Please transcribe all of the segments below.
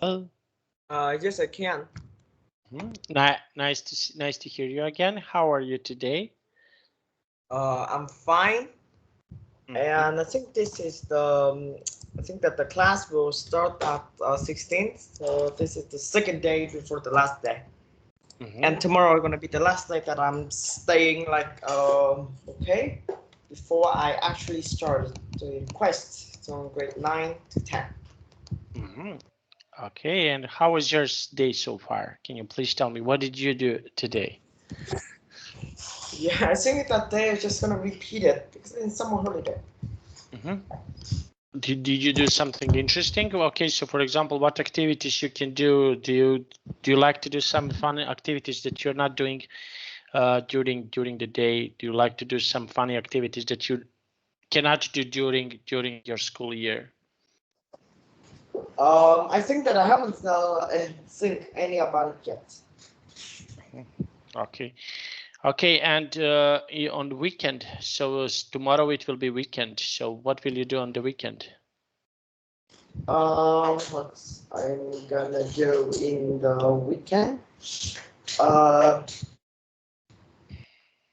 Oh, Yes, I can. nice to hear you again. How are you today? I'm fine, and I think this is the. I think that the class will start at 16th, so this is the second day before the last day, and tomorrow is gonna be the last day that I'm staying like okay before I actually start doing quests. So grade 9 to 10. Okay, and how was your day so far? Can you please tell me what did you do today? Yeah, I think that day is just gonna repeat it because it's summer holiday. Did you do something interesting? Okay, so for example, what activities you can do? Do you like to do some fun activities that you're not doing during the day? Do you like to do some funny activities that you cannot do during your school year? I think that I haven't seen any about it yet. Okay. Okay, and on the weekend, so tomorrow it will be weekend. So what will you do on the weekend? What I'm gonna do in the weekend? Uh,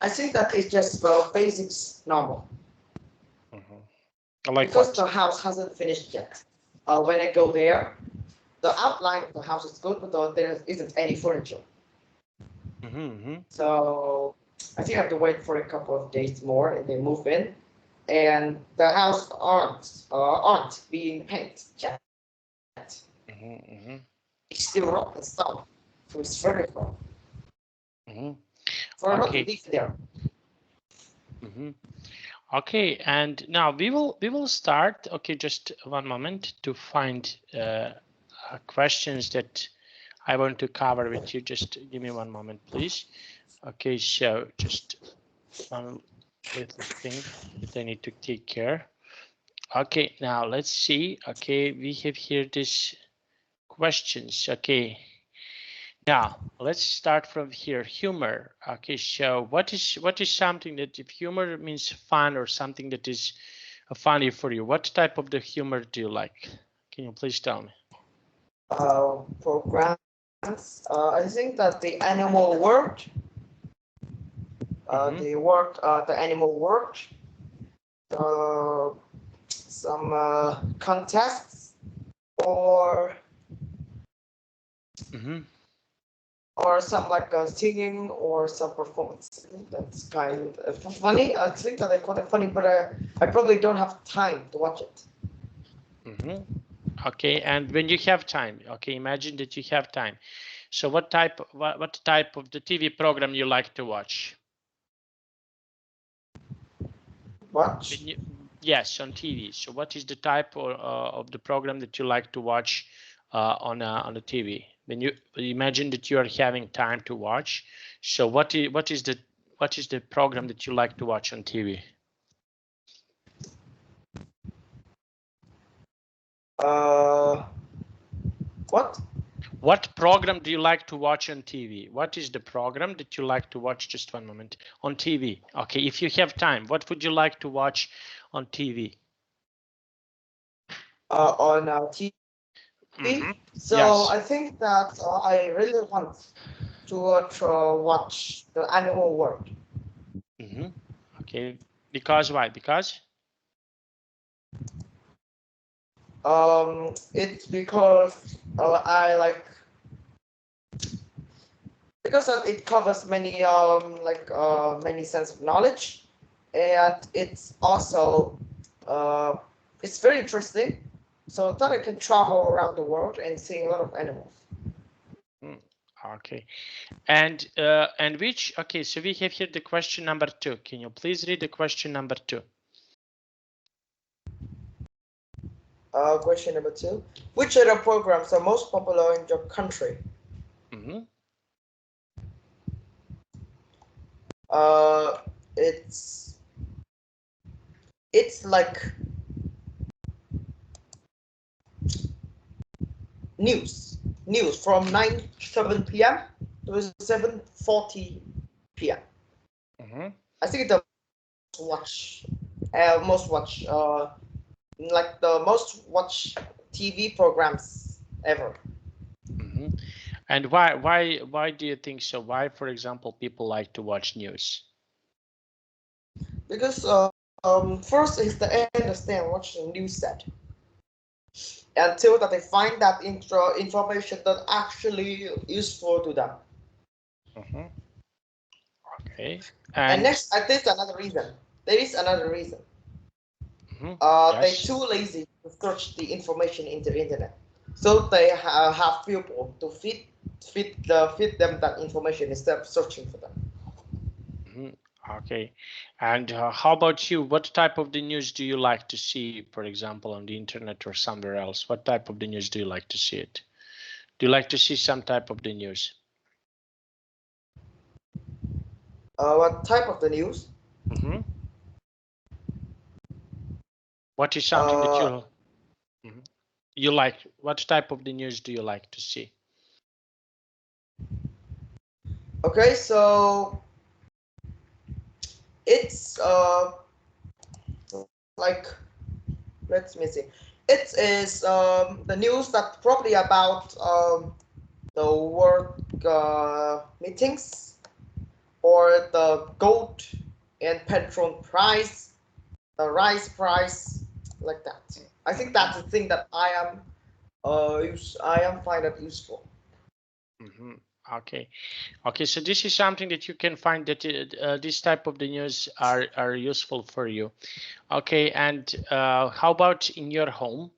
I think that it's just basics normal. Like because what? the house hasn't finished yet. When I go there, the outline of the house is good, but there isn't any furniture. So I think I have to wait for a couple of days more and then move in. And the house aren't being painted yet. It's still raw and stuff, so it's very raw. For a lot to live there. Okay, and now we will start. Okay, just one moment to find questions that I want to cover with you. Just give me one moment, please. Okay, so just one little thing that I need to take care. Okay, now let's see. Okay, we have here these questions. Okay, now let's start from here. Humor. Okay, so what is something that, if humor means fun or something that is funny for you, what type of the humor do you like? Can you please tell me? Programs. I think that the animal world, the animal world, some contests or some like singing or some performance. That's kind of funny. I think that I call it funny, but I probably don't have time to watch it. Okay, and when you have time, okay, imagine that you have time. So what type of the TV program you like to watch? Watch? Yes, on TV. So what is the type of the program that you like to watch on the TV? When you imagine that you are having time to watch, so what is the program that you like to watch on TV? What? What program do you like to watch on TV? What is the program that you like to watch? Just one moment. On TV. Okay, if you have time, what would you like to watch on TV? On TV. So Yes. I think that I really want to watch the animal world. Okay. Because why? Because? It's because I like because it covers many many sense of knowledge, and it's also it's very interesting. So that I can travel around the world and see a lot of animals. Okay, and which? Okay, so we have here the question number 2. Can you please read the question number 2? Question number 2: which other programs are most popular in your country? It's like news from 7 p.m. to 7:40 p.m. I think the most watch like the most watch TV programs ever. And why do you think so? Why, for example, people like to watch news? Because first is they understand what the news said. Until that they find that information that actually useful to them. Okay. And next, there's another reason. There is another reason. Yes. They're too lazy to search the information in the internet, so they have people to feed them that information instead of searching for them. Okay. And how about you? What type of the news do you like to see, for example, on the internet or somewhere else? What type of the news do you like to see it? Do you like to see some type of the news? What type of the news? What is something that you like? What type of the news do you like to see? Okay, so it's like, let me see. It is the news that probably about the world meetings, or the gold and petrol price, the rice price, like that. I think that's the thing that I am find it useful. Okay. Okay, so this is something that you can find that this type of the news are useful for you. Okay, and how about in your home?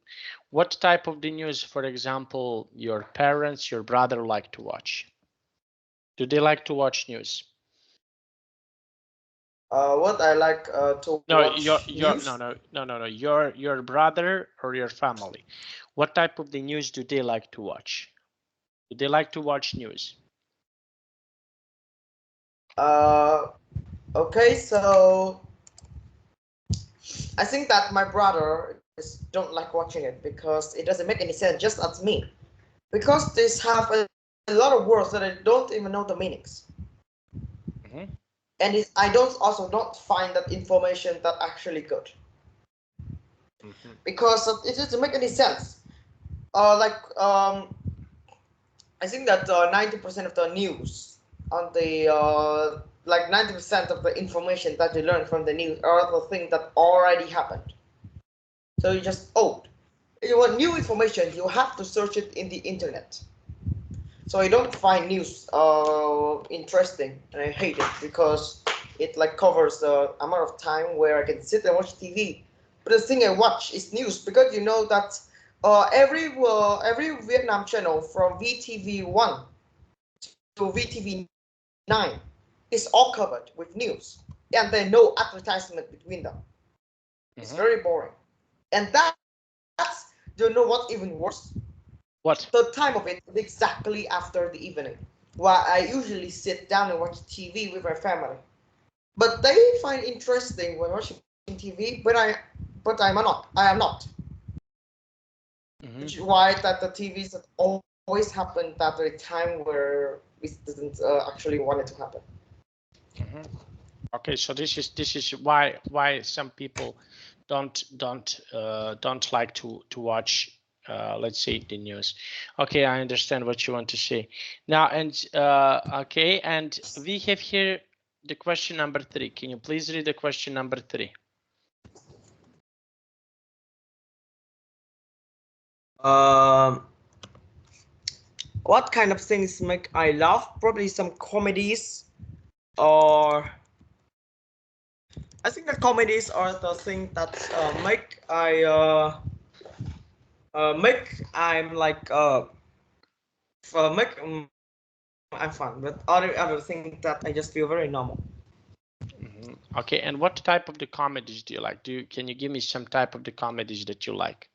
What type of the news, for example, your parents, your brother like to watch? Do they like to watch news? What I like to watch news. No. Your brother or your family. What type of the news do they like to watch? Do they like to watch news? Okay, so I think that my brother don't like watching it because it doesn't make any sense, just as me. Because these have a lot of words that I don't even know the meanings. And I don't find that information that actually good. Because it doesn't make any sense. I think that 90% of the news on the 90% of the information that you learn from the news are the things that already happened. So you just if you want new information, you have to search it in the internet. So I don't find news interesting, and I hate it because it covers the amount of time where I can sit and watch TV. But the thing I watch is news, because you know that every Vietnam channel from VTV1 to VTV9 is all covered with news, and there's no advertisement between them. It's very boring, and that's, do you know what even worse? What? The time of it is exactly after the evening, while I usually sit down and watch TV with my family. But they find interesting when watching TV, but I am not. I am not. Which is why that the TVs that always happen at a time where it doesn't actually want it to happen. Okay, so this is why some people don't like to watch let's say the news. Okay, I understand what you want to say now. And okay, and we have here the question number 3. Can you please read the question number 3? What kind of things make I laugh? Probably some comedies, or I think the comedies are the thing that make I'm like make I'm fun. But other things that I just feel very normal. Okay, and what type of the comedies do you like? Can you give me some type of the comedies that you like?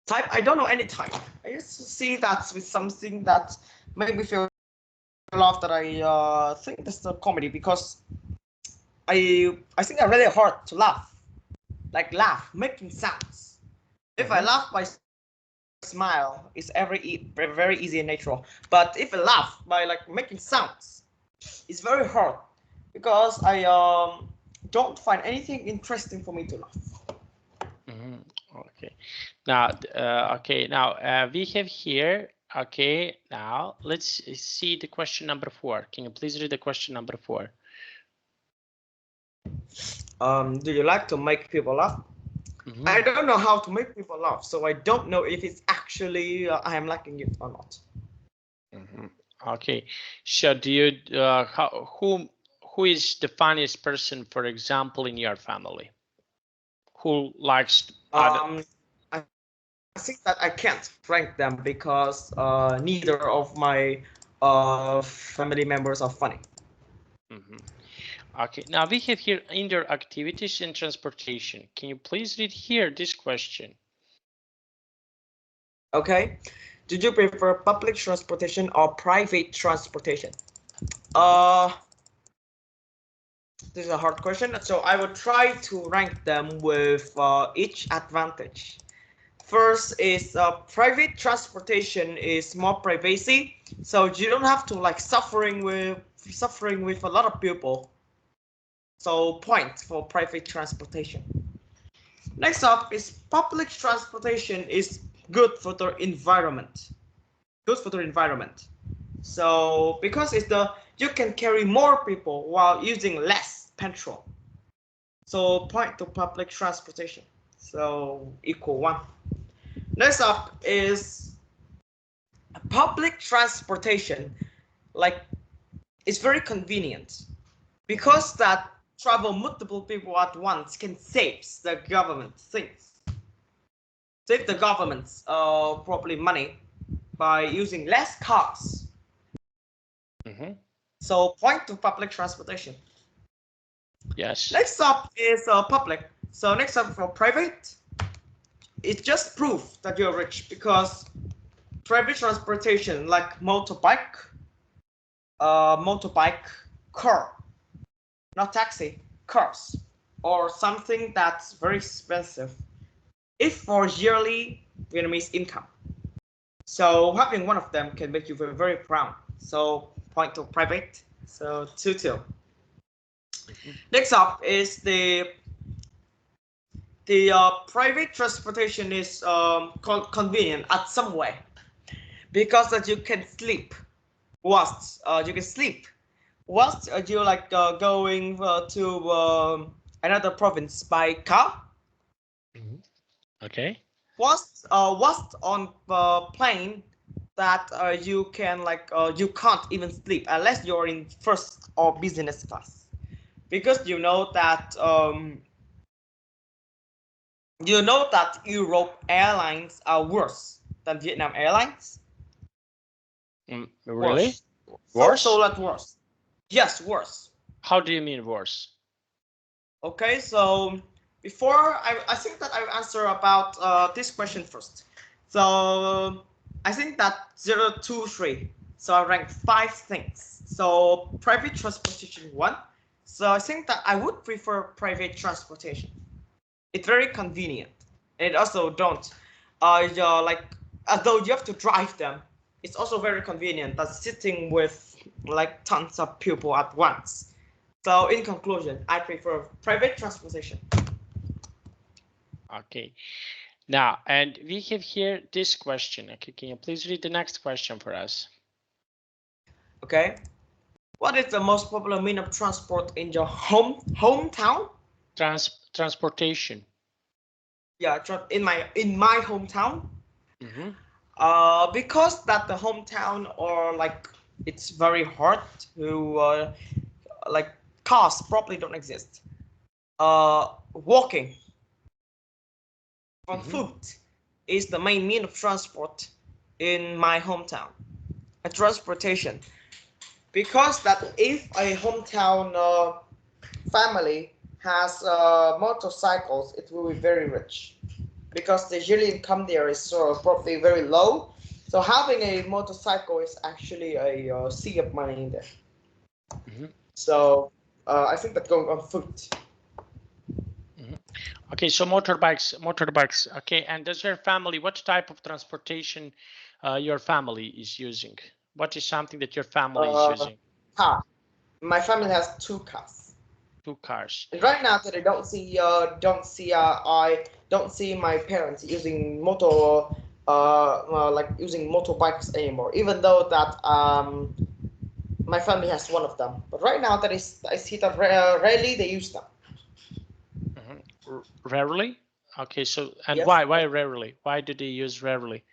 Type, I don't know any type. I just see that with something that made me feel laugh, that I think that's the comedy, because I think I'm really hard to laugh, making sounds. If I laugh by smile, it's very easy and natural. But if I laugh by making sounds, it's very hard, because I don't find anything interesting for me to laugh. Okay, now we have here Okay, now let's see the question number 4. Can you please read the question number 4? Do you like to make people laugh? I don't know how to make people laugh, so I don't know if it's actually I am liking it or not. Okay, so do you who is the funniest person, for example, in your family? Who likes? I think that I can't rank them because neither of my family members are funny. Okay, now we have here indoor activities and transportation. Can you please read here this question? Okay, did you prefer public transportation or private transportation? This is a hard question, so I will try to rank them with each advantage. First is private transportation is more privacy, so you don't have to like suffering with a lot of people. So point for private transportation. Next up is public transportation is good for the environment. Good for the environment. So because you can carry more people while using less petrol. So point to public transportation. So equal 1. Next up is public transportation. Like it's very convenient because that travel multiple people at once can save the government things. Save the government's probably money by using less cars. So point to public transportation. Yes. Next up is public. So next up for private, it just proves that you're rich because private transportation like motorbike, car, not taxi, cars, or something that's very expensive, if for yearly Vietnamese income. So having one of them can make you very, very proud. So point to private. So 2-2. Next up is the private transportation is convenient at some way because that you can sleep whilst you're like going to another province by car. Okay. Whilst on plane that you can like you can't even sleep unless you're in first or business class because you know that Europe airlines are worse than Vietnam Airlines. Really? Worse? So like worse. Yes, worse. How do you mean worse? Okay, so before I think that I will answer about this question first. So I think that 0, 2, 3. So I rank 5 things. So private transportation 1. So I think that I would prefer private transportation. It's very convenient. And also don't like although you have to drive them, it's also very convenient that sitting with like tons of people at once. So in conclusion, I prefer private transportation. Okay. Now, and we have here this question. Okay, can you please read the next question for us? Okay. What is the most popular mean of transport in your hometown? Transportation. Yeah, in my hometown. Because that the hometown or like it's very hard to like cars probably don't exist. Walking on foot is the main mean of transport in my hometown. A transportation, because that if a hometown family has motorcycles, it will be very rich because the yearly income there is probably very low. So having a motorcycle is actually a sea of money in there. So I think that going on foot. Okay, so motorbikes. Okay, and does your family, what type of transportation your family is using? What is something that your family is using? Car. My family has 2 cars. 2 cars. And right now that I don't see I don't see my parents using like using motorbikes anymore, even though that my family has one of them. But right now, that is, I see that rarely they use them. Rarely? Okay, so, and Yes. why rarely? Why do they use rarely?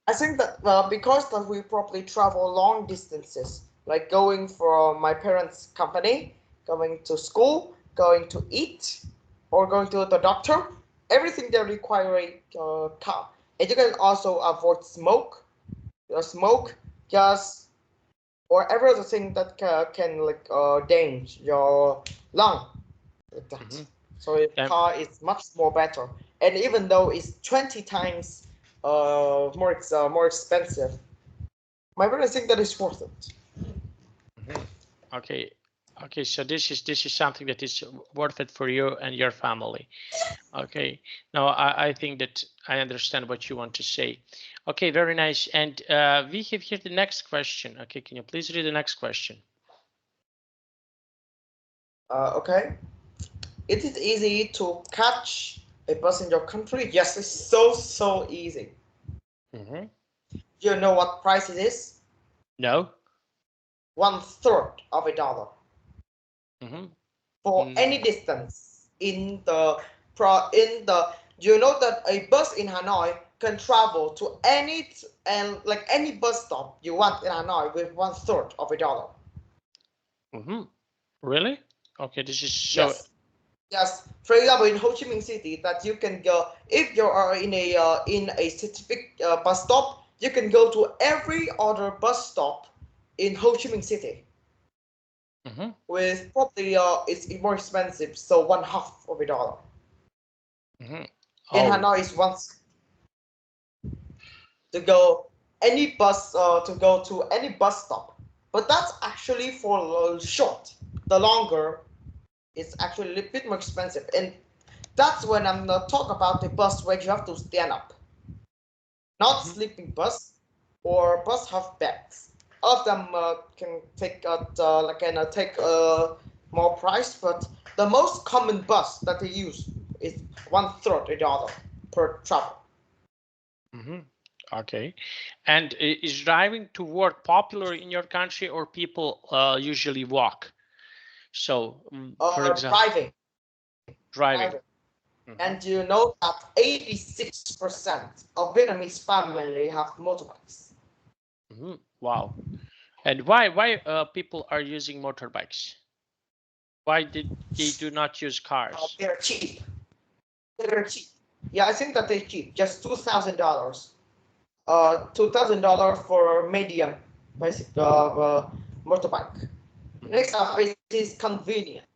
I think that because that we probably travel long distances, like going from my parents' company, going to school, going to eat, or going to the doctor, everything they require a car. And you can also avoid smoke, gas, or every other thing that can like damage your lung, like that. So a car is much more better. And even though it's 20 times more expensive, my parents think that it's worth it. Okay. Okay, so this is something that is worth it for you and your family. Okay, now I think that I understand what you want to say. Okay, very nice. And we have here the next question. Okay, can you please read the next question? Okay. Is it easy to catch a bus in your country? Yes, it's so easy. Do you know what price it is? No. 1/3 of a dollar. For any distance in the do you know that a bus in Hanoi can travel to any any bus stop you want in Hanoi with 1/3 of a dollar? Really? Okay, this is so. Yes. For example, in Ho Chi Minh City, that you can go if you are in a specific bus stop, you can go to every other bus stop in Ho Chi Minh City. With probably it's more expensive, so 1/2 of a dollar. In Hanoi is once to go any bus to go to any bus stop, but that's actually for short. The longer, it's actually a little bit more expensive, and that's when I'm not talking about the bus where you have to stand up, not sleeping bus or bus have beds. All of them can take take more price, but the most common bus that they use is 1/3 a dollar per travel. Okay, and is driving to work popular in your country, or people usually walk? So, for example, driving. And you know that 86% of Vietnamese family have motorbikes. Wow. And why people are using motorbikes? Why did they do not use cars? They're cheap. They're cheap. Yeah, I think that they're cheap. Just $2,000. $2,000 for medium motorbike. Next up, it is convenient.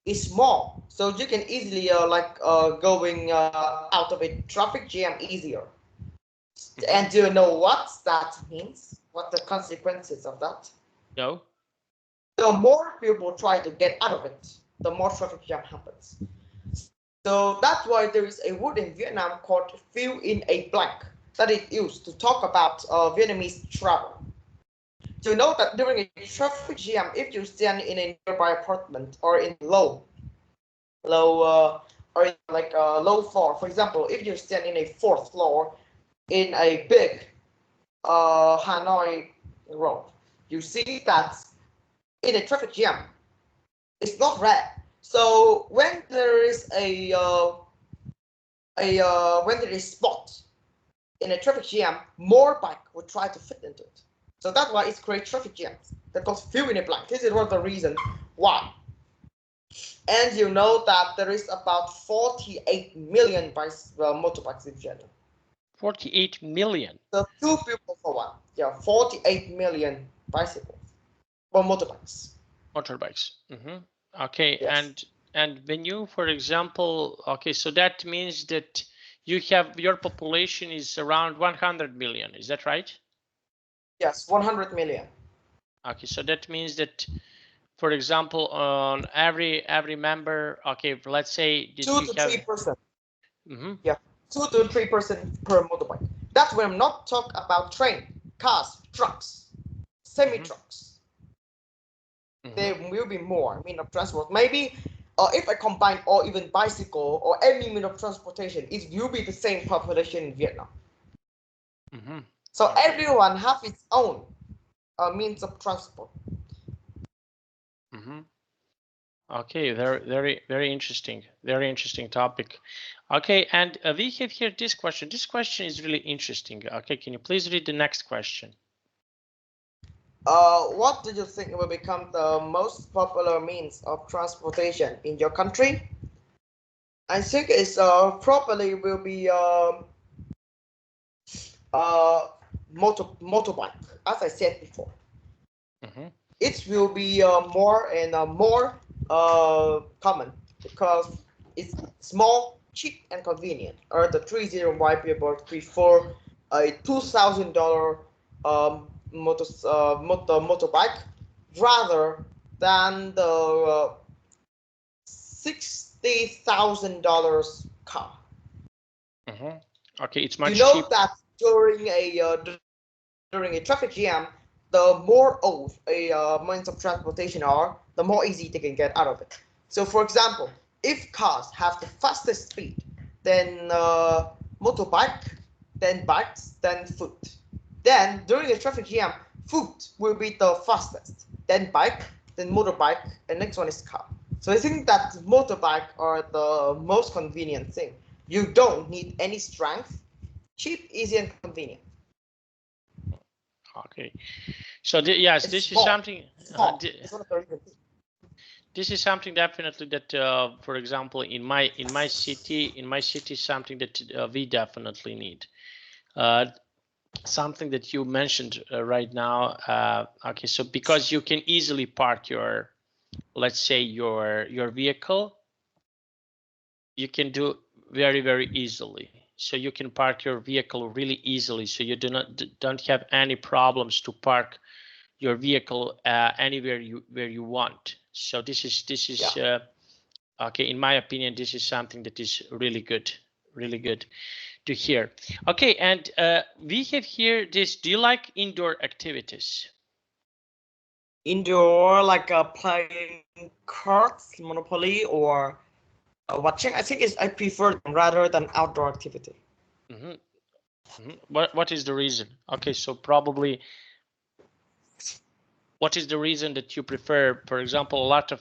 It's small, so you can easily going out of a traffic jam easier. And do you know what that means? What the consequences of that? No. The more people try to get out of it, the more traffic jam happens. So that's why there is a word in Vietnam called fill in a blank that is used to talk about Vietnamese travel. Do you know that during a traffic jam, if you stand in a nearby apartment or in low floor, for example, if you stand in a fourth floor in a big Hanoi road, you see that in a traffic jam, it's not red. So when there is when there is spot in a traffic jam, more bike would try to fit into it. So that's why it's create traffic jams. That goes fill in a blank. This is one of the reasons why. And you know that there is about 48 million motorbikes in Vietnam. 48 million. So 2 people for one. Yeah, 48 million bicycles or motorbikes. Motorbikes. Okay, yes. And when you, for example, okay, so that means that you have your population is around 100 million. Is that right? Yes, 100 million. Okay, so that means that, for example, on every member, okay, let's say 2 to 3%. Yeah, 2 to 3% per motorbike. That's when I'm not talking about train, cars, trucks, semi trucks. There will be more. I mean, of transport. Maybe if I combine or even bicycle or any mean of transportation, it will be the same population in Vietnam. So Okay. everyone have its own means of transport. Okay, very interesting. Very interesting topic. Okay, and we have here this question. This question is really interesting. Okay, can you please read the next question? What do you think will become the most popular means of transportation in your country? I think it's probably will be motorbike, as I said before. It will be more and more common because it's small, cheap, and convenient. Or the 301 people prefer a $2,000 motorbike rather than the $60,000 car. Okay, it's much You know cheaper. that during a traffic jam, the more old a means of transportation are, the more easy they can get out of it. So, for example, if cars have the fastest speed, then motorbike, then bikes, then foot. Then during a traffic jam, foot will be the fastest, then bike, then motorbike, and next one is car. So I think that motorbike are the most convenient thing. You don't need any strength, cheap, easy, and convenient. Okay, so yes, It's this is small. something. Small. It's one of the reasons. This is something definitely that, for example, in my city, something that we definitely need. Something that you mentioned right now. Okay, so because you can easily park your, let's say your vehicle, you can do very easily. So you can park your vehicle really easily. So you don't have any problems to park your vehicle anywhere where you want. So this is Yeah. okay. In my opinion, this is something that is really good to hear. Okay, and we have here this. Do you like indoor activities? Indoor, like playing cards, Monopoly, or watching. I think I prefer them rather than outdoor activity. What is the reason? Okay, so probably. What is the reason that you prefer, for example, a lot of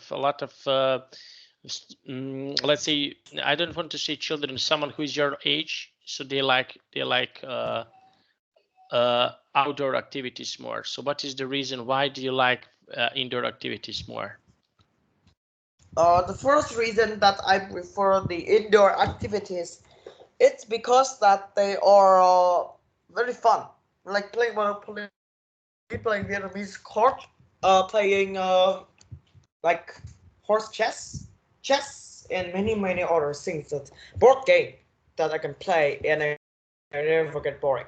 let's say, I don't want to say children, someone who is your age, so they like outdoor activities more. So what is the reason? Why do you like indoor activities more? The first reason that I prefer the indoor activities, it's because that they are very fun. Like playing Monopoly, playing Vietnamese card, playing like horse chess, and many other things that board game that I can play and I never get boring.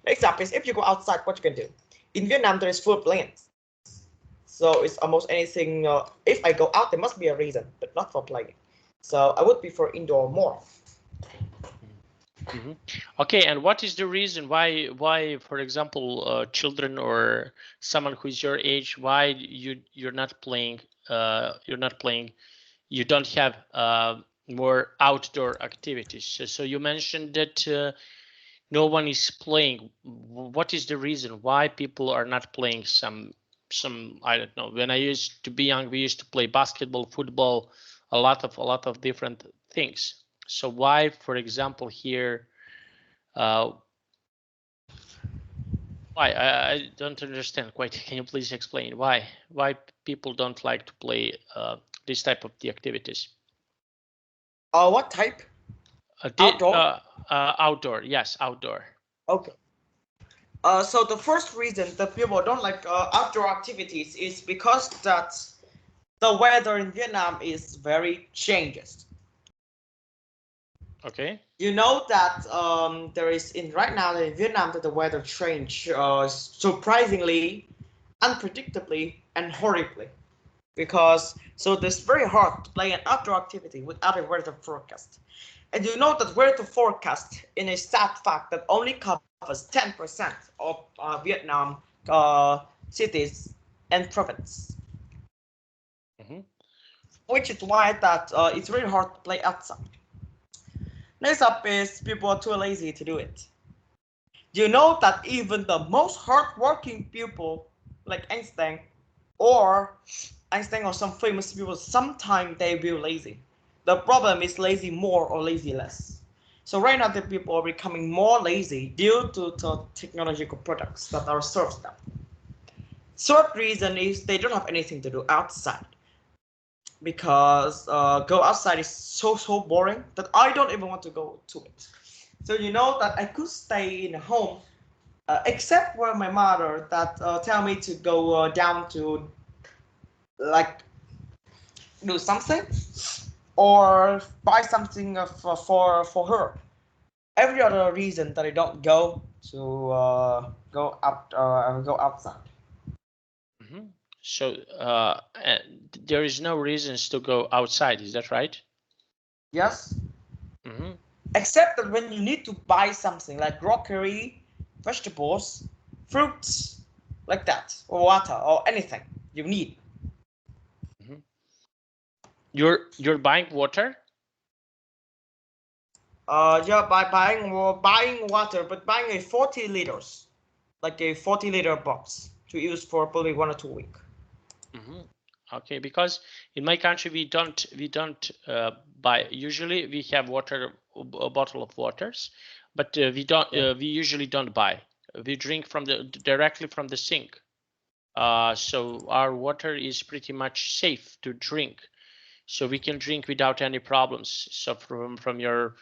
Example is if you go outside, what you can do. In Vietnam, there is full of lands, so it's almost anything. If I go out, there must be a reason, but not for playing. So I would prefer indoor more. Okay, and what is the reason why, for example, children or someone who is your age, why you're not playing? You don't have more outdoor activities. So you mentioned that no one is playing. What is the reason why people are not playing some? I don't know. When I used to be young, we used to play basketball, football, a lot of different things. So why, for example, here, why I don't understand quite. Can you please explain why people don't like to play this type of the activities? What type? Outdoor? Outdoor, yes, outdoor. Okay. So the first reason that people don't like outdoor activities is because that the weather in Vietnam is very changes. Okay. You know that there is in right now in Vietnam that the weather change surprisingly, unpredictably, and horribly. Because so it's very hard to play an outdoor activity without a weather forecast. And you know that weather forecast in a sad fact that only covers 10% of Vietnam cities and province. which is why that it's really hard to play outside. Next up is people are too lazy to do it. Do you know that even the most hardworking people, like Einstein or some famous people, sometimes they will lazy. The problem is lazy more or lazy less. So right now the people are becoming more lazy due to the technological products that are served them. Third reason is they don't have anything to do outside, because go outside is so boring that I don't even want to go to it. So you know that I could stay in home, except for my mother that tell me to go down to like do something or buy something for her. Every other reason that I don't go to go outside. Mm-hmm. So there is no reasons to go outside. Is that right? Yes. Mm-hmm. Except that when you need to buy something like grocery, vegetables, fruits, like that, or water, or anything you need. Mm-hmm. You're buying water? Yeah, by buying water, but buying a 40 liters, like a 40-liter box to use for probably 1 or 2 weeks. Mm-hmm. Okay, because in my country we don't buy. Usually we have water, a bottle of waters, but we usually don't buy. We drink from directly from the sink. So our water is pretty much safe to drink. So we can drink without any problems. So from your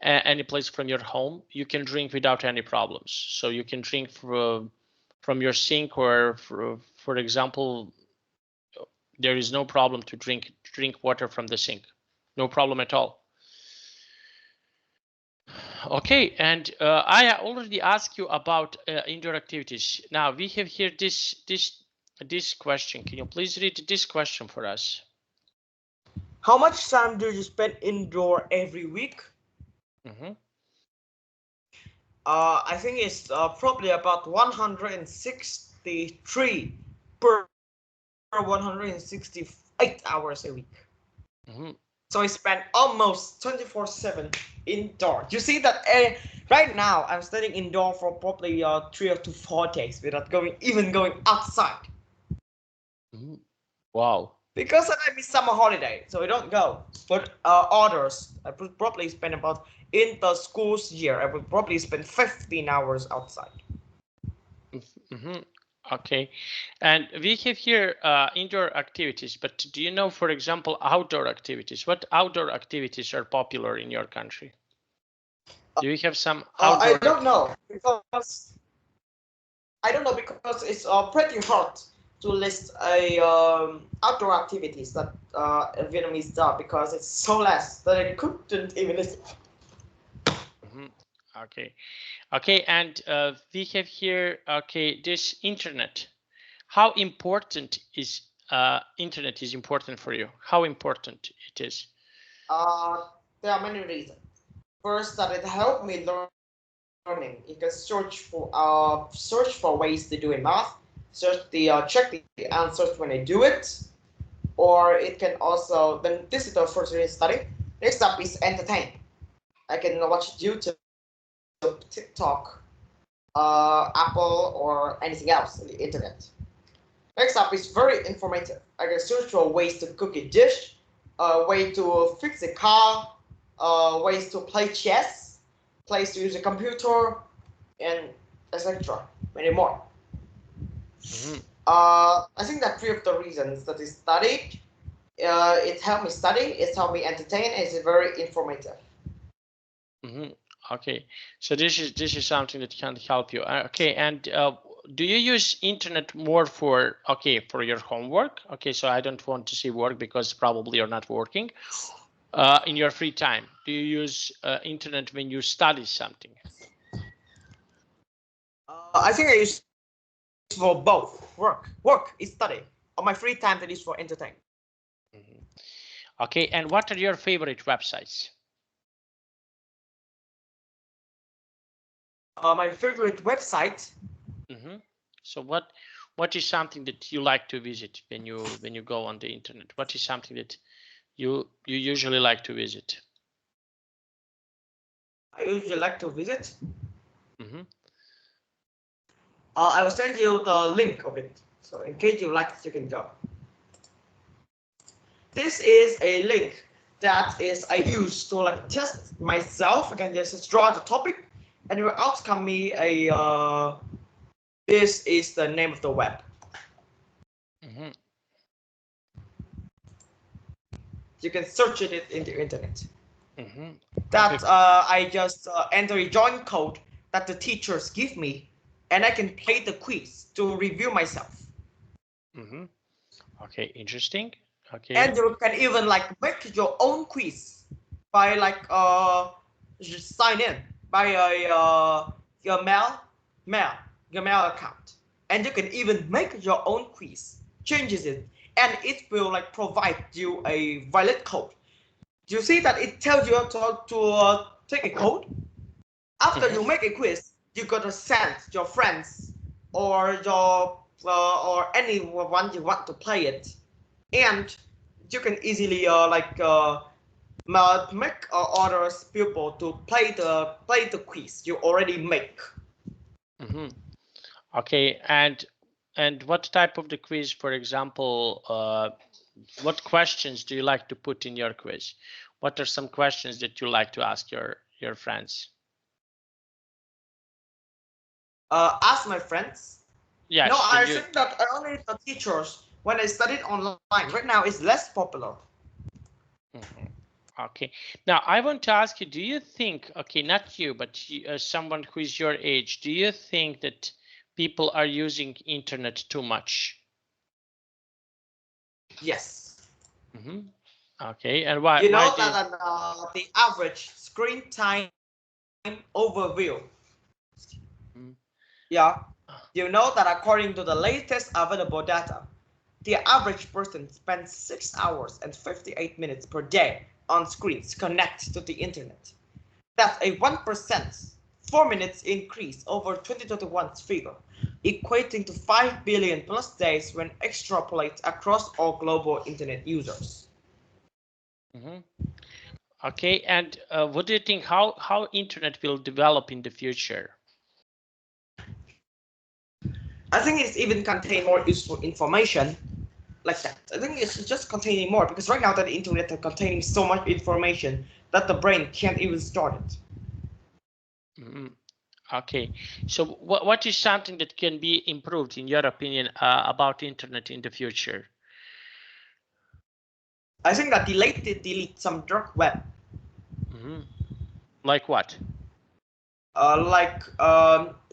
any place from your home, you can drink without any problems. So you can drink from your sink, or for example, there is no problem to drink water from the sink. No problem at all. Okay, and I already asked you about indoor activities. Now we have here this question. Can you please read this question for us? How much time do you spend indoor every week? Mm-hmm. I think it's probably about 163 per 168 hours a week. Mm-hmm. So I spend almost 24/7 indoor. You see that right now I'm studying indoor for probably 3 to 4 days without going outside. Mm-hmm. Wow. Because I miss summer holiday, so I don't go. But others, I would probably spend about in the school's year. I would probably spend 15 hours outside. Mm-hmm. Okay, and we have here indoor activities, but do you know, for example, outdoor activities? What outdoor activities are popular in your country? Do you have some I outdoor? don't know because it's pretty hard to list a outdoor activities that Vietnamese do because it's so less that I couldn't even list. Mm-hmm. Okay, okay, and we have here, okay, this internet. How important is internet is important for you? How important it is? There are many reasons. First, that it helped me learning. You can search for ways to do a math, check the answers when I do it, or it can also then this is the first reason study. Next up is entertain. I can watch YouTube, TikTok, Apple, or anything else on the internet. Next up is very informative. I can search for ways to cook a dish, way to fix a car, ways to play chess, ways to use a computer, and etc. Many more. Mm-hmm. I think that three of the reasons that is studied. It helped me study. It helped me entertain. It's very informative. Mm-hmm. Okay, so this is something that can help you. Okay, and do you use internet more for for your homework? Okay, so I don't want to see work because probably you're not working. In your free time, do you use internet when you study something? I think I use for both. Work is study. On my free time, that is for entertain. Mm-hmm. Okay, and what are your favorite websites? My favorite website. Mm-hmm. So what is something that you like to visit when you go on the internet? What is something that you usually like to visit? I usually like to visit. Mm-hmm. I will send you the link of it. So in case you like, you can go. This is a link that is I use to like test myself. I can just draw the topic, and it will outcome me a. This is the name of the web. Mm-hmm. You can search it in the internet. Mm-hmm. That Okay. I just enter a join code that the teachers give me, and I can play the quiz to review myself. Mm-hmm. Okay, interesting. Okay. And you can even like make your own quiz by like just sign in by your mail account, and you can even make your own quiz, changes it, and it will like provide you a valid code. You see that it tells you to take a code. After you make a quiz, you gotta send your friends or your or anyone you want to play it, and you can easily make others people to play the quiz you already make. Mm-hmm. Okay, and what type of the quiz, for example, what questions do you like to put in your quiz? What are some questions that you like to ask your friends? Ask my friends. No, Yes, I think that only the teachers when I studied online right now is less popular. Mm-hmm. Okay, now I want to ask you, do you think, okay, not you, but someone who is your age, do you think that people are using internet too much? Yes. Mm-hmm. Okay, and why? You Why know do you? that the average screen time overview. Mm. Yeah. You know that according to the latest available data, the average person spends 6 hours and 58 minutes per day on screens connected to the internet. That's a 1%, 4 minutes increase over 2021's figure, equating to 5 billion plus days when extrapolated across all global internet users. Mm-hmm. Okay, and what do you think? How internet will develop in the future? I think it's even contain more useful information like that. I think it's just containing more because right now that the internet is containing so much information that the brain can't even store it. Mm-hmm. Okay, so what is something that can be improved in your opinion about internet in the future? I think that delete some dark web. Mm-hmm. Like what?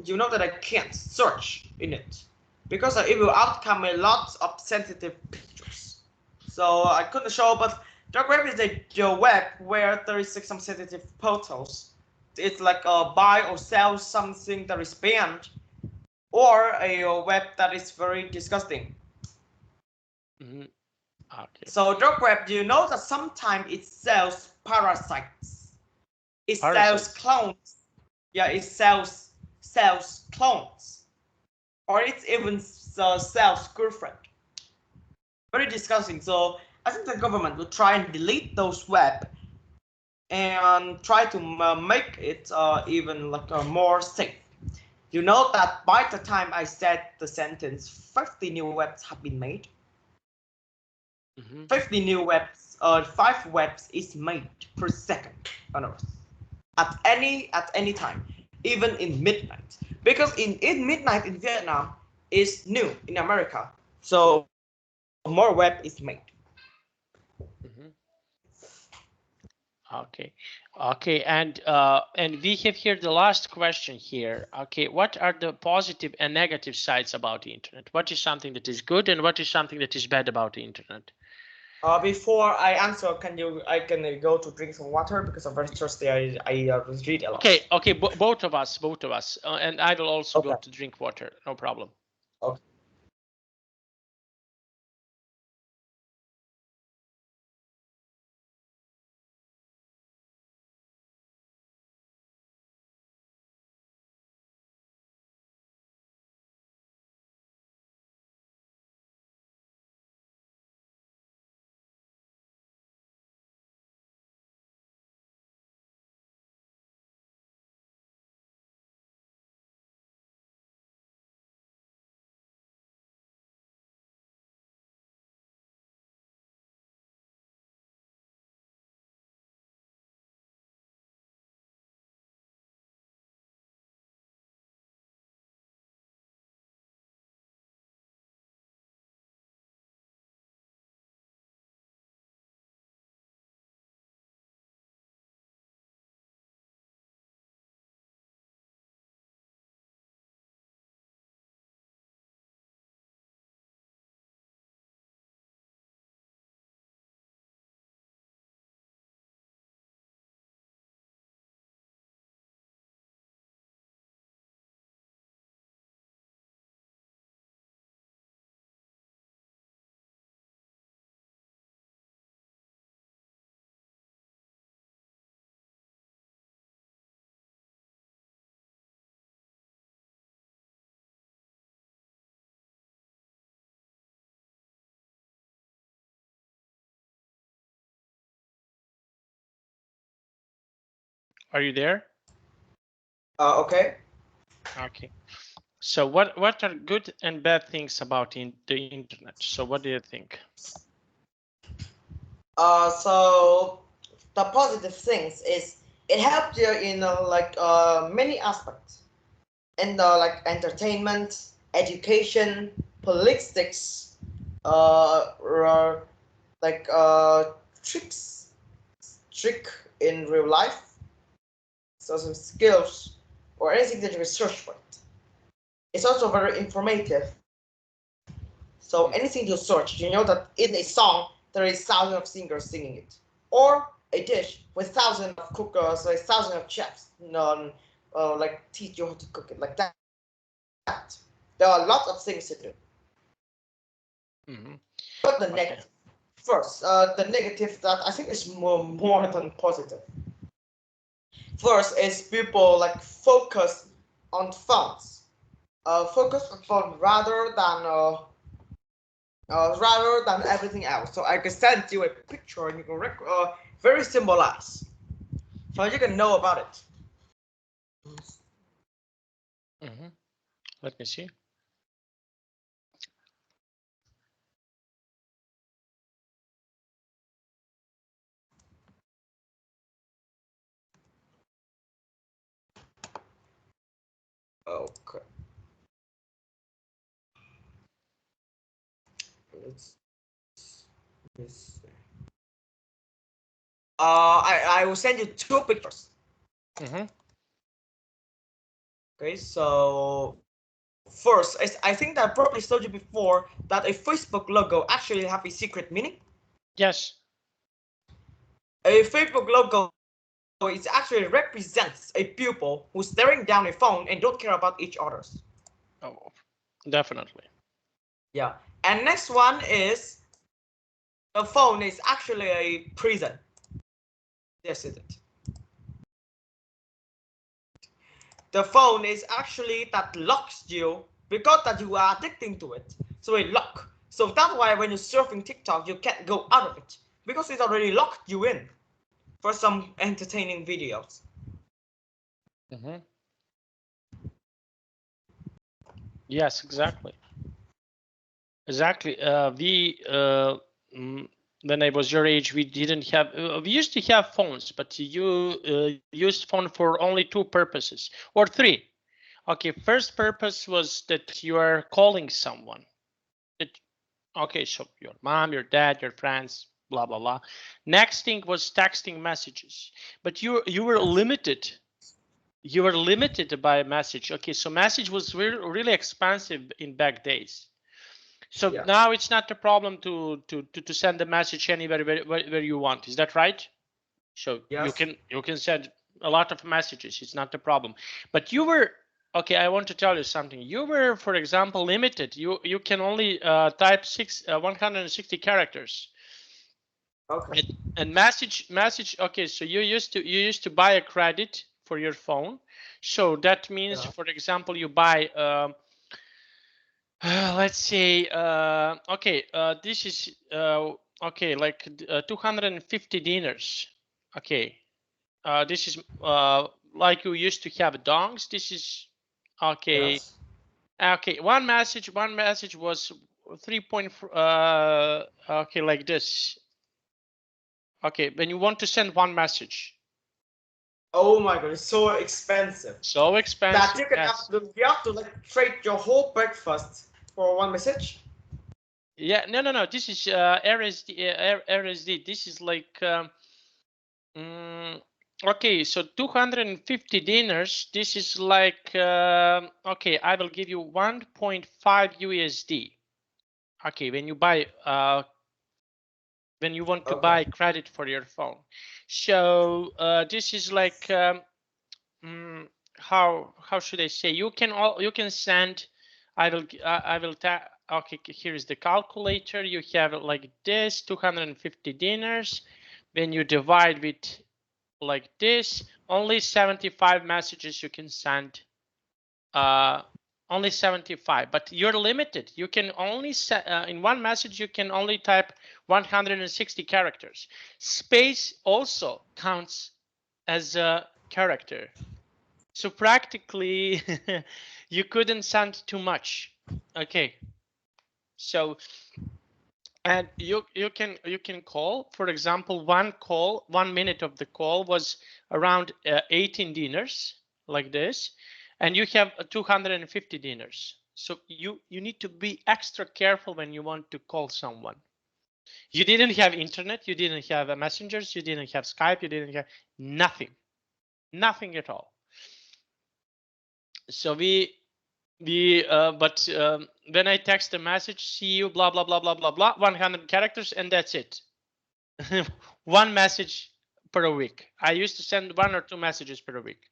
You know that I can't search in it because it will outcome a lot of sensitive pictures. So I couldn't show, but dark web is a web where there is like some sensitive photos. It's like buy or sell something that is banned, or a web that is very disgusting. Mm-hmm. Okay. So dark web, do you know that sometimes it sells parasites? It sells Parasites. clones. Yeah, it sells clones, or it even sells girlfriend. Very disgusting. So I think the government will try and delete those web and try to make it even like more safe. You know that by the time I said the sentence, 50 new webs have been made. Mm-hmm. 50 new webs, 5 webs is made per second on Earth at any time, even in midnight. Because in midnight in Vietnam is noon in America, so more web is made. Mm-hmm. Okay, okay, and we have here the last question here. Okay, what are the positive and negative sides about the internet? What is something that is good and what is something that is bad about the internet? Before I answer, I can go to drink some water because I'm very thirsty. I read a lot. Okay, okay, both of us, and I will also go Okay. to drink water. No problem. Okay. Are you there? Okay. Okay. So what are good and bad things about the internet? So what do you think? So the positive things is it helped you in many aspects, in the like entertainment, education, politics, like trick in real life, so some skills or anything that you research for it. It's also very informative. So anything you search, you know that in a song there is thousands of singers singing it, or a dish with thousands of cookers, like thousands of chefs, like teach you how to cook it like that. There are a lot of things to do. Mm-hmm. But the negative. First, the negative that I think is more than positive. First is people like focus on phones. Focus on phone rather than everything else. So I can send you a picture and you can very symbolize. So you can know about it. Mm-hmm. Let me see. Okay. Let's see. I will send you two pictures. Mm-hmm. Okay, so first, I think that I probably told you before that a Facebook logo actually have a secret meaning. Yes. A Facebook logo is actually represents a pupil who's staring down a phone and don't care about each other's. Oh, definitely. Yeah, and next one is the phone is actually a prison. Yes, is it? The phone is actually that locks you because that you are addicting to it. So it lock. So that's why when you're surfing TikTok, you can't go out of it because it already locked you in for some entertaining videos. Mm-hmm. Yes, exactly. Exactly. When I was your age, we didn't have. We used to have phones, but you used phone for only two purposes or three. Okay, first purpose was that you are calling someone. It, okay, so your mom, your dad, your friends, blah blah blah. Next thing was texting messages, but you were limited. You were limited by message. Okay, so message was really expensive in back days. So Yeah. now it's not a problem to send a message anywhere where you want. Is that right? So Yes. you can send a lot of messages. It's not a problem. But you were okay. I want to tell you something. You were, for example, limited. You can only type 160 characters. Okay. And message. Okay, so you used to buy a credit for your phone. So that means, Yeah. for example, you buy. Let's say, okay, this is okay, like 250 dinars. Okay, this is like you used to have dongs. This is okay. Yes. Okay, one message was 3 point. Okay, like this. Okay, when you want to send one message, Oh my god, it's so expensive so that expensive. Yes. you have to like trade your whole breakfast for one message. Yeah. No. No. No. This is RSD. RSD. This is like. Mm, okay, so 250 dinars. This is like okay. I will give you 1.5 USD. Okay, when you buy when you want to Okay. buy credit for your phone. So this is like how should I say? You can send. I will okay. Here is the calculator. You have it like this 250 dinars. When you divide with like this, only 75 messages you can send. Only 75, but you're limited. You can only in one message you can only type 160 characters. Space also counts as character. So practically you couldn't send too much. Okay. So and you can call, for example, 1 minute of the call was around 18 dinars like this, and you have 250 dinars. So you need to be extra careful when you want to call someone. You didn't have internet, you didn't have messengers, you didn't have Skype, you didn't have nothing at all. So but when I text a message, see you, blah blah blah blah blah blah, 100 characters, and that's it. One message per week. I used to send 1 or 2 messages per week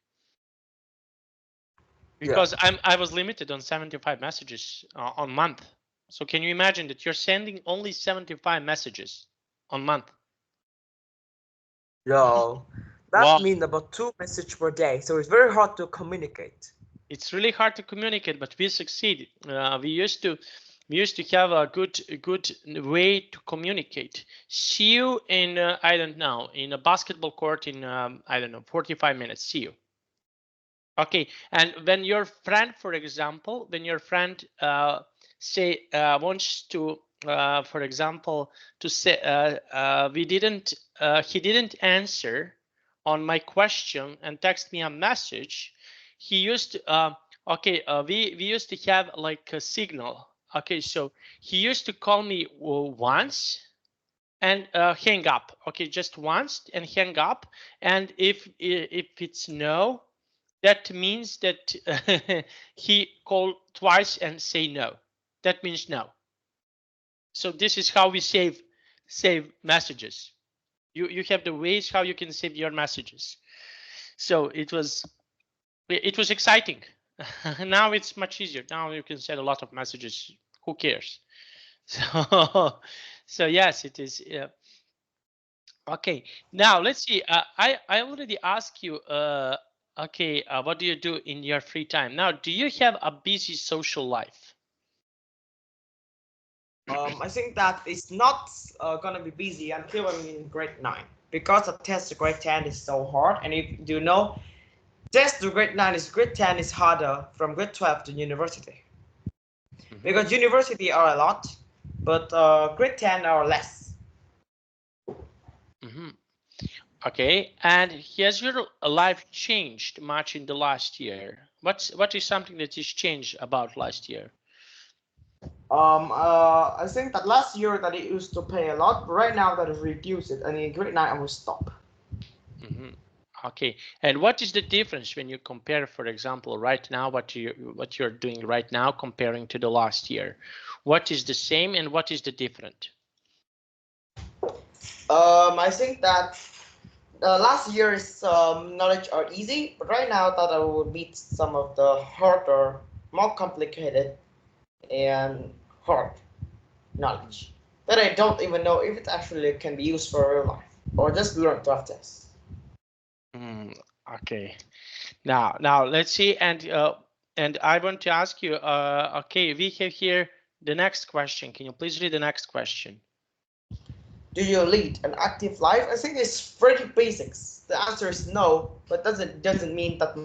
because I was limited on 75 messages on month. So can you imagine that you're sending only 75 messages on month? Yo, that means about 2 messages per day. So it's very hard to communicate. It's really hard to communicate, but we succeeded. We used to have a good way to communicate. See you in I don't know, in a basketball court in I don't know, 45 minutes. See you. Okay, and when your friend, for example, when your friend say wants to, for example, to say he didn't answer on my question and text me a message, he used to, we used to have like a signal. Okay, so he used to call me once and hang up. Okay, just once and hang up. And if it's no, that means that he called twice and say no. That means no. So this is how we save messages. You have the ways how you can save your messages. So it was exciting. Now it's much easier. Now you can send a lot of messages. Who cares? So yes, it is. Okay. Now let's see. I already asked you. Okay, what do you do in your free time? Now, do you have a busy social life? I think that it's not gonna be busy until I'm in grade 9 because the test to grade 10 is so hard. And if you know, test to grade 9 is grade 10 is harder from grade 12 to university. Because university are a lot, but grade 10 are less. Okay, and has your life changed much in the last year? What is something that has changed about last year? I think that last year that it used to pay a lot, but right now that it reduced it, and in grade 9 I will stop. Okay, and what is the difference when you compare, for example, right now what you're doing right now comparing to the last year? What is the same and what is the different? I think that last year's knowledge are easy, but right now that I will meet some of the harder, more complicated, and hard knowledge that I don't even know if it actually can be used for real life or just learn to have tests. Okay, now let's see, and I want to ask you. Okay, we have here the next question. Can you please read the next question? Do you lead an active life? I think it's pretty basics. The answer is no, but doesn't mean that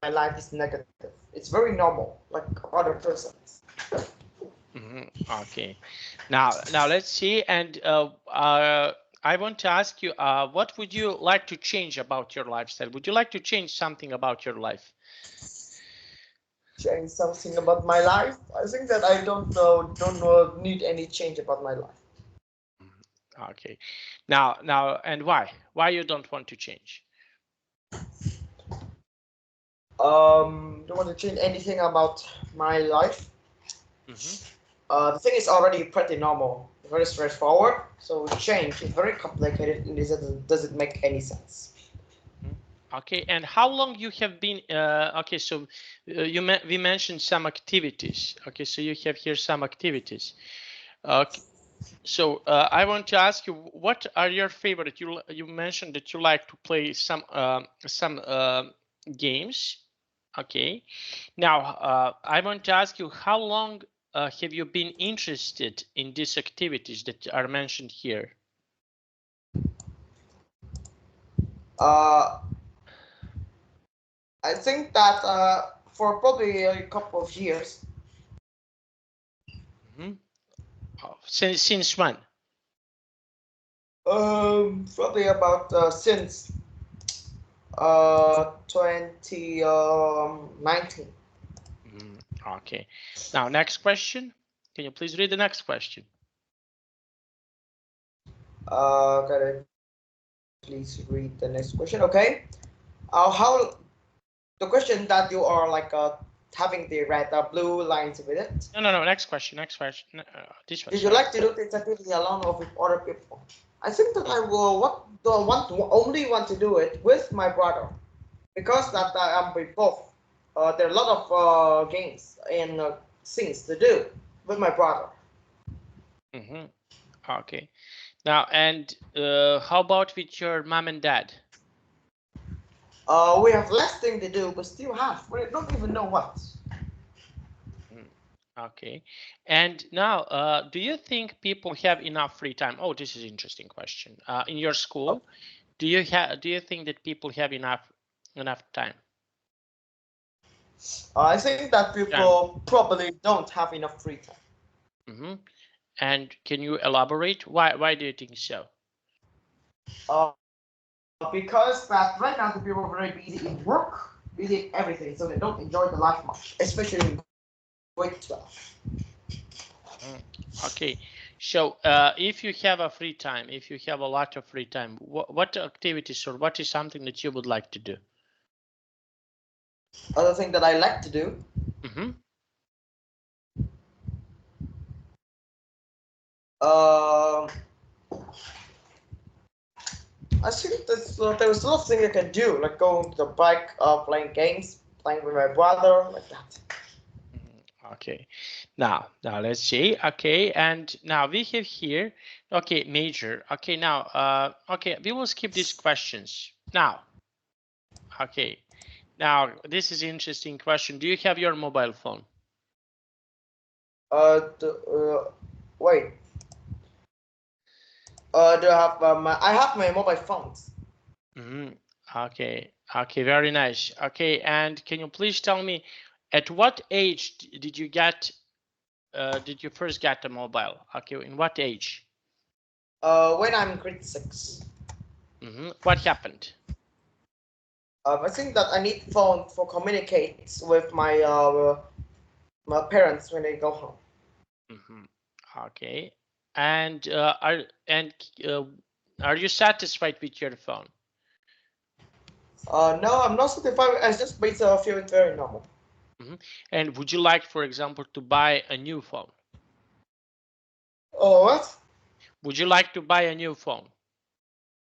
my life is negative. It's very normal, like other persons. Okay, now let's see, and I want to ask you, what would you like to change about your lifestyle? Would you like to change something about your life? Change something about my life? I think that I don't need any change about my life. Okay, now, and why? Why you don't want to change? Don't want to change anything about my life. The thing is already pretty normal, very straightforward. So change is very complicated and it doesn't make any sense. Okay, and how long you have been? Okay, so we mentioned some activities. Okay, so you have here some activities. Okay, so I want to ask you, what are your favorite? You mentioned that you like to play some games. Okay, now I want to ask you, how long have you been interested in these activities that are mentioned here? I think that for probably a couple of years. Mm-hmm. Oh, since when? Probably about since 2019. Okay. Now, next question. Can you please read the next question? Gotta please read the next question. Okay. How the question that you are like having the red blue lines with it. No. Next question. Next question. This one. Did you Sorry. like to do this activity alone or with other people? I think that I will only want to do it with my brother because that I am with both. There are a lot of games and things to do with my brother. Okay. Now, and how about with your mom and dad? We have less thing to do, but still have. We don't even know what. Okay. And now, do you think people have enough free time? Oh, this is an interesting question. In your school, do you think that people have enough time? I think that people probably don't have enough free time. And can you elaborate? Why do you think so? Because that right now the people are very busy in work, busy in everything, so they don't enjoy the life much, especially in grade 12. Okay, so if you have a free time, if you have a lot of free time, what activities or what is something that you would like to do? Other thing that I like to do. I think there's a lot of things I can do, like going to the bike, playing games, playing with my brother, like that. Okay, now let's see. Okay, and now we have here. Okay, major. Okay, now okay, we will skip these questions now. Okay, now this is an interesting question. Do you have your mobile phone? Wait. Do I have I have my mobile phones. Okay, very nice. Okay, and can you please tell me at what age did you get did you first get a mobile? Okay, in what age? When I'm in grade 6. What happened? I think that I need phone for communicate with my parents when they go home. Okay, and are you satisfied with your phone? No, I'm not satisfied. I just feel it very normal. And would you like, for example, to buy a new phone? Oh, what? Would you like to buy a new phone?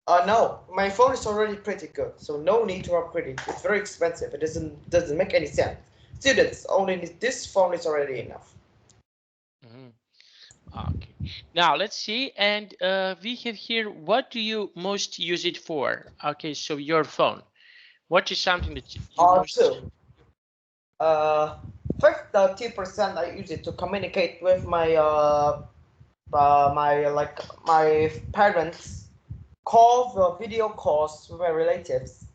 No, my phone is already pretty good, so no need to upgrade it. It's very expensive. It doesn't make any sense. Students only need this phone is already enough. Okay. Now let's see, and we have here. What do you most use it for? Okay, so your phone. What is something that you most? 30% I use it to communicate with my my parents, call the video calls with my relatives,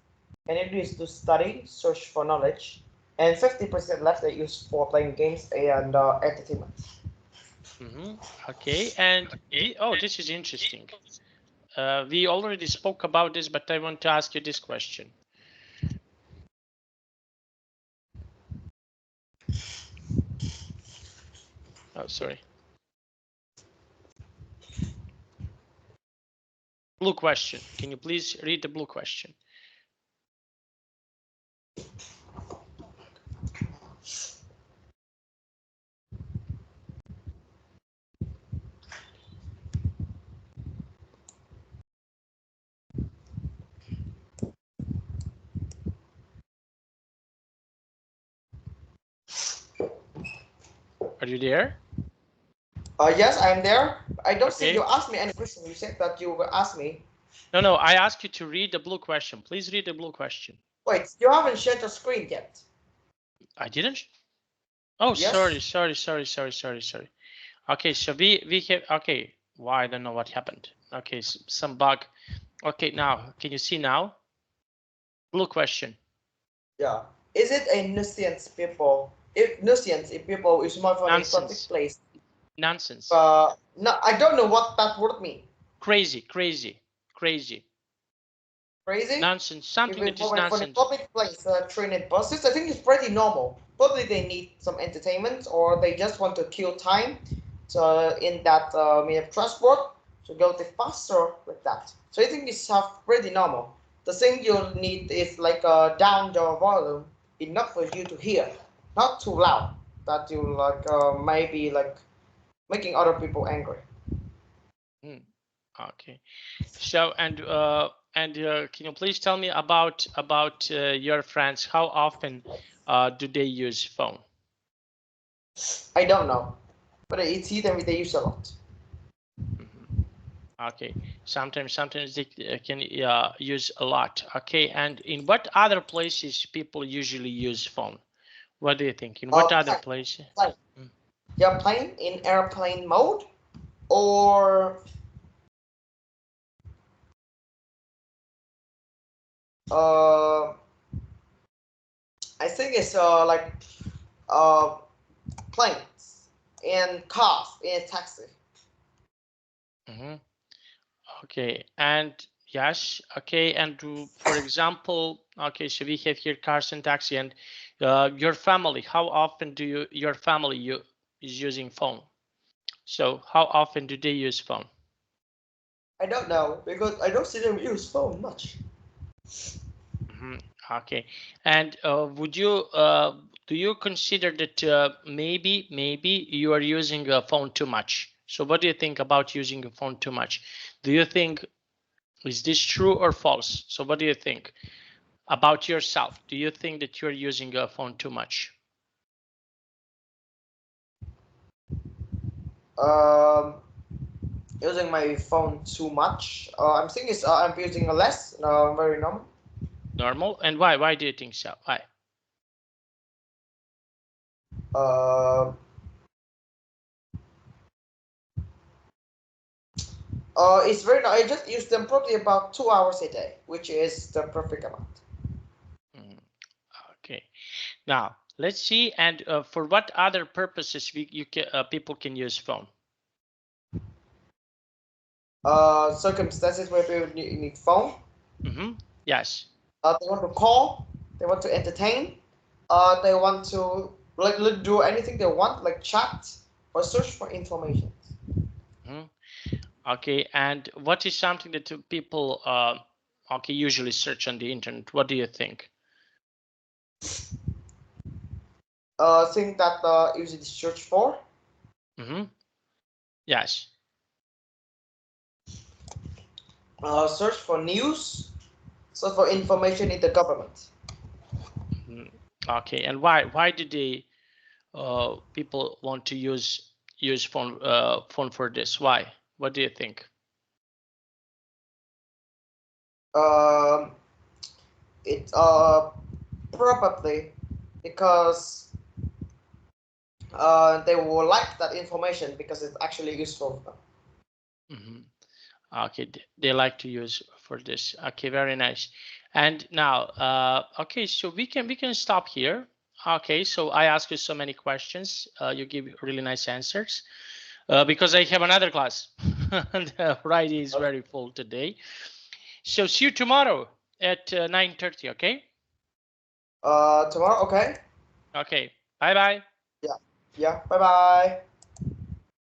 and it is to study, search for knowledge, and 50% left I use for playing games and entertainment. Okay, and oh, this is interesting. We already spoke about this, but I want to ask you this question. Oh, sorry. Blue question. Can you please read the blue question? Are you there? Yes, I'm there. I don't think you asked me any question. You said that you will ask me. No, I asked you to read the blue question. Please read the blue question. Wait, you haven't shared your screen yet. I didn't? Oh, yes. sorry. Okay, so we have, okay, well, I don't know what happened. Okay, some bug. Okay, now, can you see now? Blue question. Yeah. Is it a nuisance people? If nuisance, if people use smartphone in public Nonsense. place. Nonsense. No, I don't know what that word means. Crazy, crazy, crazy. Crazy? Nonsense. If Something we that is for the nonsense. public place, train and buses, I think it's pretty normal. Probably they need some entertainment or they just want to kill time. So in that mean of transport to go the faster like that. So I think it's pretty normal. The thing you need is like down the volume enough for you to hear, not too loud that you like maybe like making other people angry. Okay. So and can you please tell me about your friends? How often do they use phone? I don't know, but it's them they use a lot. Okay. Sometimes they can use a lot. Okay. And in what other places people usually use phone? What do you think? In what other Plane, places? plane. You're playing in airplane mode or uh, I think it's like uh, planes and cars and taxi. Okay. And yes. Okay. And for example, okay. So we have here cars and taxi, and your family. How often do your family is using phone? So how often do they use phone? I don't know because I don't see them use phone much. Okay. And would you do you consider that maybe you are using a phone too much? So what do you think about using a phone too much? Do you think, is this true or false? So what do you think about yourself? Do you think that you're using a phone too much? Um, Using my phone too much. I'm thinking I'm using a less. Very normal. Normal? And why? Why do you think so? Why? Uh, it's very. I just use them probably about 2 hours a day, which is the perfect amount. Okay. Now let's see. And for what other purposes people can use phone? Circumstances where people need phone. Yes. They want to call. They want to entertain. They want to like do anything they want, like chat or search for information. Okay. And what is something that people okay usually search on the internet? What do you think? Thing that usually search for. Yes. Search for news. Search for information in the government. Okay. And why do they people want to use phone for this? Why? What do you think? It probably because they will like that information because it's actually useful for them. Okay, they like to use for this. Okay, very nice. And now, okay, so we can stop here. Okay, so I asked you so many questions. You give really nice answers. Because I have another class. And Friday is very full today. So see you tomorrow at 9:30. Okay. Tomorrow, okay. Okay. Bye bye. Yeah. Yeah. Bye bye.